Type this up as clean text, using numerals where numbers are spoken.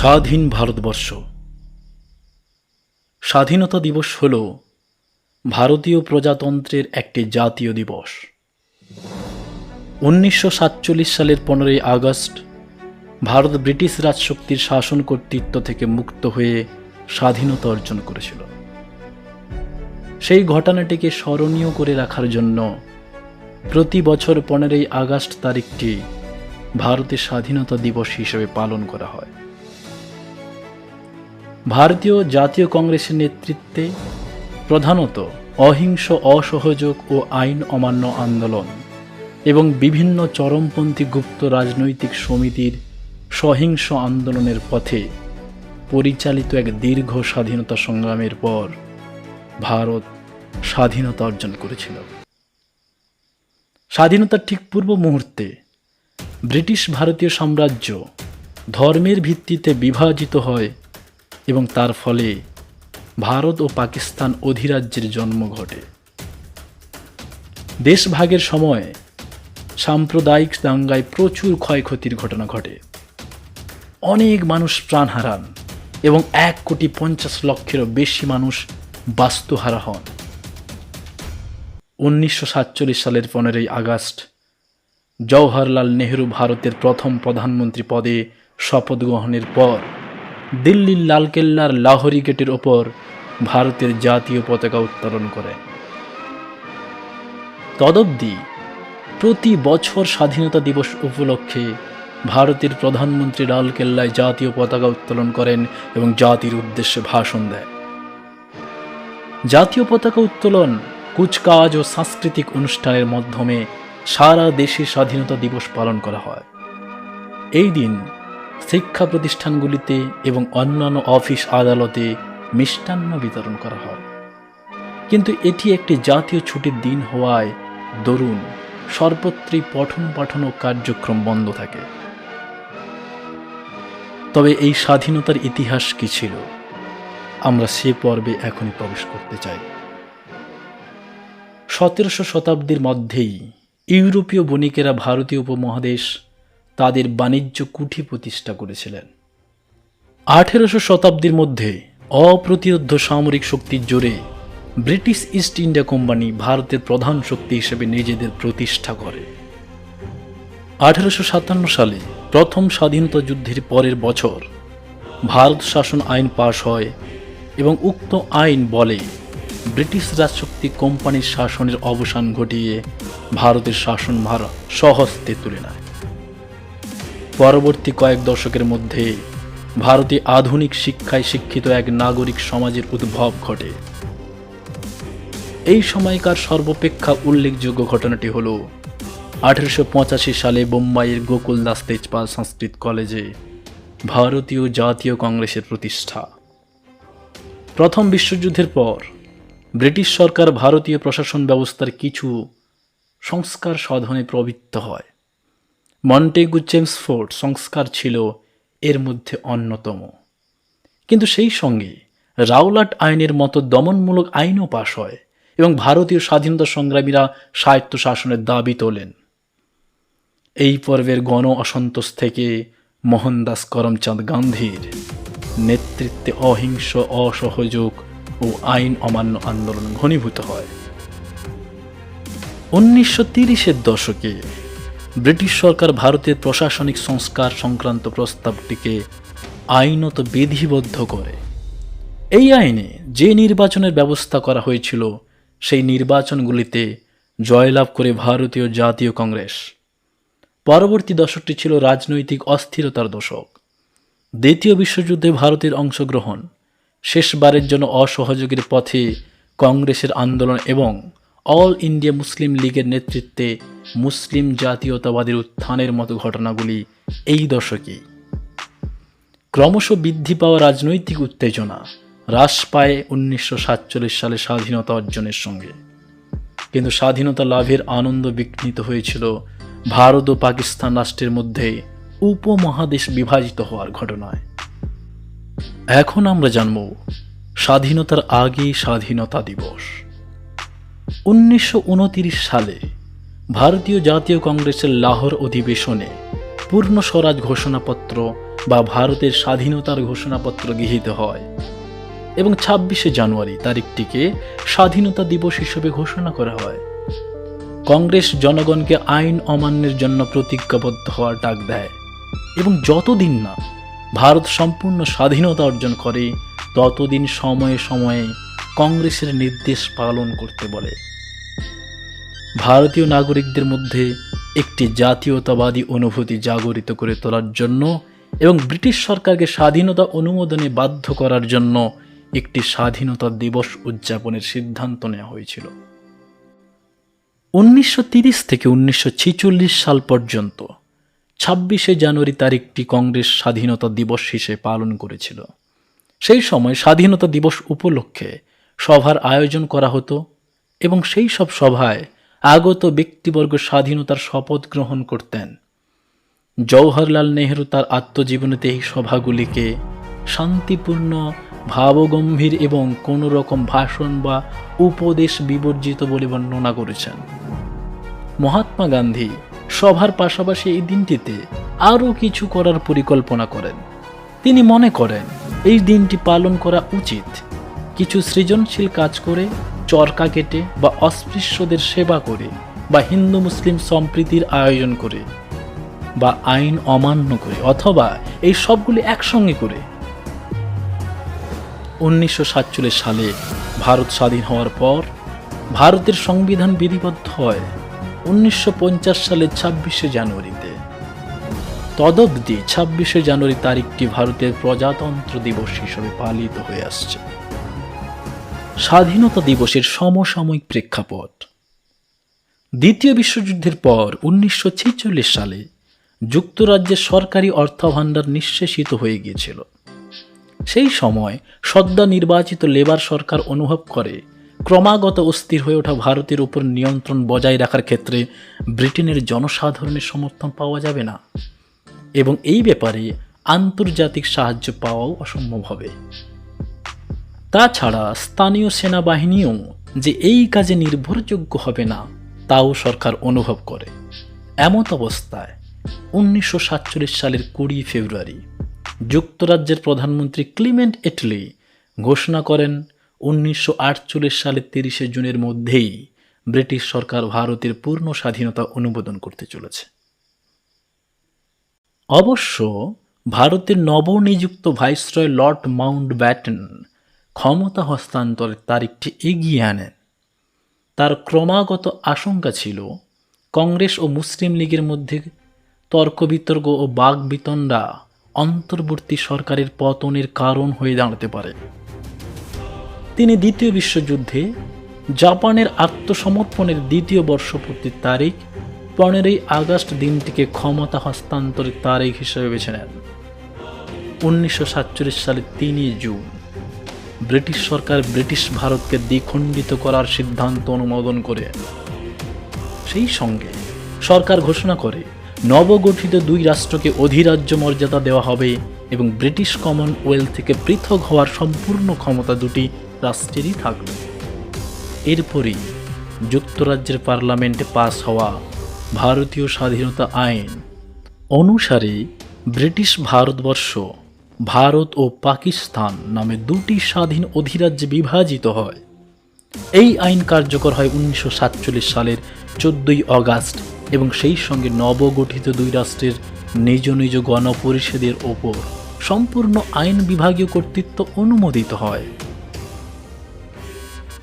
স্বাধীন ভারতবর্ষ। স্বাধীনতা দিবস হল ভারতীয় প্রজাতন্ত্রের একটি জাতীয় দিবস। 1947 সালের 15ই আগস্ট ভারত ব্রিটিশ রাজশক্তির শাসন কর্তৃত্ব থেকে মুক্ত হয়ে স্বাধীনতা অর্জন করেছিল। সেই ঘটনাটিকে স্মরণীয় করে রাখার জন্য প্রতি বছর 15ই আগস্ট তারিখটি ভারতের স্বাধীনতা দিবস হিসেবে পালন করা হয়। ভারতীয় জাতীয় কংগ্রেসের নেতৃত্বে প্রধানত অহিংস অসহযোগ ও আইন অমান্য আন্দোলন এবং বিভিন্ন চরমপন্থী গুপ্ত রাজনৈতিক সমিতির সহিংস আন্দোলনের পথে পরিচালিত এক দীর্ঘ স্বাধীনতা সংগ্রামের পর ভারত স্বাধীনতা অর্জন করেছিল। স্বাধীনতার ঠিক পূর্ব মুহূর্তে ব্রিটিশ ভারতীয় সাম্রাজ্য ধর্মের ভিত্তিতে বিভাজিত হয় এবং তার ফলে ভারত ও পাকিস্তান অধিরাজ্যের জন্ম ঘটে। দেশভাগের সময় সাম্প্রদায়িক দাঙ্গায় প্রচুর ক্ষয়ক্ষতির ঘটনা ঘটে। অনেক মানুষ প্রাণ হারান এবং 1,50,00,000-এরও বেশি মানুষ বাস্তুহারা হন। 1947 সালের 15ই আগস্ট জওহরলাল নেহরু ভারতের প্রথম প্রধানমন্ত্রী পদে শপথ গ্রহণের পর দিল্লির লালকেল্লার লাহোরি গেটের ওপর ভারতের জাতীয় পতাকা উত্তোলন করেন। তদবধি প্রতি বছর স্বাধীনতা দিবস উপলক্ষে ভারতের প্রধানমন্ত্রী লালকেল্লায় জাতীয় পতাকা উত্তোলন করেন এবং জাতির উদ্দেশ্যে ভাষণ দেন। জাতীয় পতাকা উত্তোলন, কুচকাওয়াজ ও সাংস্কৃতিক অনুষ্ঠানের মাধ্যমে সারা দেশে স্বাধীনতা দিবস পালন করা হয়। এই দিন শিক্ষা প্রতিষ্ঠানগুলিতে এবং অন্যান্য অফিস আদালতে মিষ্টান্ন বিতরণ করা হয়। কিন্তু এটি একটি জাতীয় ছুটির দিন হওয়ায় দরুন সর্বত্রই পঠন পাঠন ও কার্যক্রম বন্ধ থাকে। তবে এই স্বাধীনতার ইতিহাস কি ছিল, আমরা সে পর্বে এখনই প্রবেশ করতে চাই। 17শো শতাব্দীর মধ্যেই ইউরোপীয় বণিকেরা ভারতীয় উপমহাদেশ তাদের বাণিজ্য কুঠি প্রতিষ্ঠা করেছিলেন। 18শো শতাব্দীর মধ্যে অপ্রতিরোধ্য সামরিক শক্তির জোরে ব্রিটিশ ইস্ট ইন্ডিয়া কোম্পানি ভারতের প্রধান শক্তি হিসেবে নিজেদের প্রতিষ্ঠা করে। 1857 সালে প্রথম স্বাধীনতা যুদ্ধের পরের বছর ভারত শাসন আইন পাশ হয় এবং উক্ত আইন বলে ব্রিটিশ রাজশক্তি কোম্পানির শাসনের অবসান ঘটিয়ে ভারতের শাসনভার স্বহস্তে তুলে নেয়। পরবর্তী কয়েক দশকের মধ্যে ভারতে আধুনিক শিক্ষায় শিক্ষিত এক নাগরিক সমাজের উদ্ভব ঘটে। এই সময়কার সর্বাপেক্ষা উল্লেখযোগ্য ঘটনাটি হল 1885 সালে বোম্বাইয়ের গোকুলদাস তেজপাল সংস্কৃত কলেজে ভারতীয় জাতীয় কংগ্রেসের প্রতিষ্ঠা। প্রথম বিশ্বযুদ্ধের পর ব্রিটিশ সরকার ভারতীয় প্রশাসন ব্যবস্থার কিছু সংস্কার সাধনে প্রবৃত্ত হয়। মন্টেগু চেমসফোর্ড সংস্কার ছিল এর মধ্যে অন্যতম, কিন্তু সেই সঙ্গে রাওলাট আইনের মতো দমনমূলক আইনও পাশ হয় এবং ভারতীয় স্বাধীনতা সংগ্রামীরা স্বায়ত্তশাসনের দাবি তোলেন। এই পর্বের গণ অসন্তোষ থেকে মোহনদাস করমচাঁদ গান্ধীর নেতৃত্বে অহিংস অসহযোগ ও আইন অমান্য আন্দোলন ঘনীভূত হয়। 1930-এর দশকে ব্রিটিশ সরকার ভারতের প্রশাসনিক সংস্কার সংক্রান্ত প্রস্তাবটিকে আইনত বিধিবদ্ধ করে। এই আইনে যে নির্বাচনের ব্যবস্থা করা হয়েছিল সেই নির্বাচনগুলিতে জয়লাভ করে ভারতীয় জাতীয় কংগ্রেস। পরবর্তী দশকটি ছিল রাজনৈতিক অস্থিরতার দশক। দ্বিতীয় বিশ্বযুদ্ধে ভারতের অংশগ্রহণ, শেষবারের জন্য অসহযোগের পথে কংগ্রেসের আন্দোলন এবং অল ইন্ডিয়া মুসলিম লীগের নেতৃত্বে মুসলিম জাতীয়তাবাদের উত্থানের মতো ঘটনাগুলি এই দশকেই। ক্রমশ বৃদ্ধি পাওয়া রাজনৈতিক উত্তেজনা হ্রাস পায় 1947 সালে স্বাধীনতা অর্জনের সঙ্গে, কিন্তু স্বাধীনতা লাভের আনন্দ বিঘ্নিত হয়েছিল ভারত ও পাকিস্তান রাষ্ট্রের মধ্যে উপমহাদেশ বিভাজিত হওয়ার ঘটনায়। এখন আমরা জানব স্বাধীনতার আগে স্বাধীনতা দিবস। 1929 সালে ভারতীয় জাতীয় কংগ্রেসের লাহোর অধিবেশনে পূর্ণ স্বরাজ ঘোষণাপত্র বা ভারতের স্বাধীনতার ঘোষণাপত্র গৃহীত হয় এবং 26শে জানুয়ারি তারিখটিকে স্বাধীনতা দিবস হিসেবে ঘোষণা করা হয়। কংগ্রেস জনগণকে আইন অমান্যের জন্য প্রতিজ্ঞাবদ্ধ হওয়ার ডাক দেয় এবং যতদিন না ভারত সম্পূর্ণ স্বাধীনতা অর্জন করে ততদিন সময়ে সময়ে কংগ্রেসের নির্দেশ পালন করতে বলে। ভারতীয় নাগরিকদের মধ্যে একটি জাতীয়তাবাদী অনুভূতি জাগরিত করে তোলার জন্য এবং ব্রিটিশ সরকারকে স্বাধীনতা অনুমোদনে বাধ্য করার জন্য একটি স্বাধীনতা দিবস উদযাপনের সিদ্ধান্ত নেওয়া হয়েছিল। 1930 থেকে 1946 সাল পর্যন্ত 26শে জানুয়ারি তারিখটি কংগ্রেস স্বাধীনতা দিবস হিসেবে পালন করেছিল। সেই সময় স্বাধীনতা দিবস উপলক্ষে সভার আয়োজন করা হতো এবং সেই সব সভায় আগত ব্যক্তিবর্গ স্বাধীনতার শপথ গ্রহণ করতেন। জওহরলাল নেহরু তার আত্মজীবনীতে এই সভাগুলিকে শান্তিপূর্ণ, ভাবগম্ভীর এবং কোনো রকম ভাষণ বা উপদেশ বিবর্জিত বলে বর্ণনা করেছেন। মহাত্মা গান্ধী সভার পাশাপাশি এই দিনটিতে আরও কিছু করার পরিকল্পনা করেন। তিনি মনে করেন এই দিনটি পালন করা উচিত কিছু সৃজনশীল কাজ করে, চরকা কেটে বা অস্পৃশ্যদের সেবা করে বা হিন্দু মুসলিম সম্প্রীতির আয়োজন করে বা আইন অমান্য করে অথবা এই সবগুলি একসঙ্গে করে। 1947 সালে ভারত স্বাধীন হওয়ার পর ভারতের সংবিধান বিধিবদ্ধ হয় 1950 সালের 26শে জানুয়ারিতে। তদবধি 26শে জানুয়ারি তারিখটি ভারতের প্রজাতন্ত্র দিবস হিসেবে পালিত হয়ে আসছে। স্বাধীনতা দিবসের সমসাময়িক প্রেক্ষাপট। দ্বিতীয় বিশ্বযুদ্ধের পর 1946 সালে যুক্তরাজ্যের সরকারি অর্থভাণ্ডার নিঃশেষিত হয়ে গিয়েছিল। সেই সময় সদ্য নির্বাচিত লেবার সরকার অনুভব করে ক্রমাগত অস্থির হয়ে ওঠা ভারতের উপর নিয়ন্ত্রণ বজায় রাখার ক্ষেত্রে ব্রিটেনের জনসাধারণের সমর্থন পাওয়া যাবে না এবং এই ব্যাপারে আন্তর্জাতিক সাহায্য পাওয়াও অসম্ভব হবে। তাছাড়া স্থানীয় সেনাবাহিনীও যে এই কাজে নির্ভরযোগ্য হবে না তাও সরকার অনুভব করে। এমত অবস্থায় 1947 সালের 20 ফেব্রুয়ারি যুক্তরাজ্যের প্রধানমন্ত্রী ক্লিমেন্ট এটলি ঘোষণা করেন 1948 সালের 30শে জুনের মধ্যেই ব্রিটিশ সরকার ভারতের পূর্ণ স্বাধীনতা অনুমোদন করতে চলেছে। অবশ্য ভারতের নবনিযুক্ত ভাইসরয় লর্ড মাউন্টব্যাটেন ক্ষমতা হস্তান্তরের তারিখটি এগিয়ে আনেন। তার ক্রমাগত আশঙ্কা ছিল কংগ্রেস ও মুসলিম লীগের মধ্যে তর্ক বিতর্ক ও বাকবিতণ্ডা অন্তর্বর্তী সরকারের পতনের কারণ হয়ে দাঁড়াতে পারে। তিনি দ্বিতীয় বিশ্বযুদ্ধে জাপানের আত্মসমর্পণের দ্বিতীয় বর্ষপূর্তির তারিখ 15ই আগস্ট দিনটিকে ক্ষমতা হস্তান্তরের তারিখ হিসেবে বেছে নেন। 1947 সালের 3 জুন ব্রিটিশ সরকার ব্রিটিশ ভারতকে দ্বিখণ্ডিত করার সিদ্ধান্ত অনুমোদন করে। সেই সঙ্গে সরকার ঘোষণা করে নবগঠিত 2 রাষ্ট্রকে অধিরাজ্য মর্যাদা দেওয়া হবে এবং ব্রিটিশ কমনওয়েলথ থেকে পৃথক হওয়ার সম্পূর্ণ ক্ষমতা 2টি রাষ্ট্রেরই থাকবে। এরপরই যুক্তরাজ্যের পার্লামেন্টে পাস হওয়া ভারতীয় স্বাধীনতা আইন অনুসারে ব্রিটিশ ভারতবর্ষ ভারত ও পাকিস্তান নামে 2টি স্বাধীন অধিরাজ্যে বিভাজিত হয়। এই আইন কার্যকর হয় 1947 সালের 14ই আগস্ট এবং সেই সঙ্গে নবগঠিত 2 রাষ্ট্রের নিজ নিজ গণপরিষদের ওপর সম্পূর্ণ আইন বিভাগীয় কর্তৃত্ব অনুমোদিত হয়।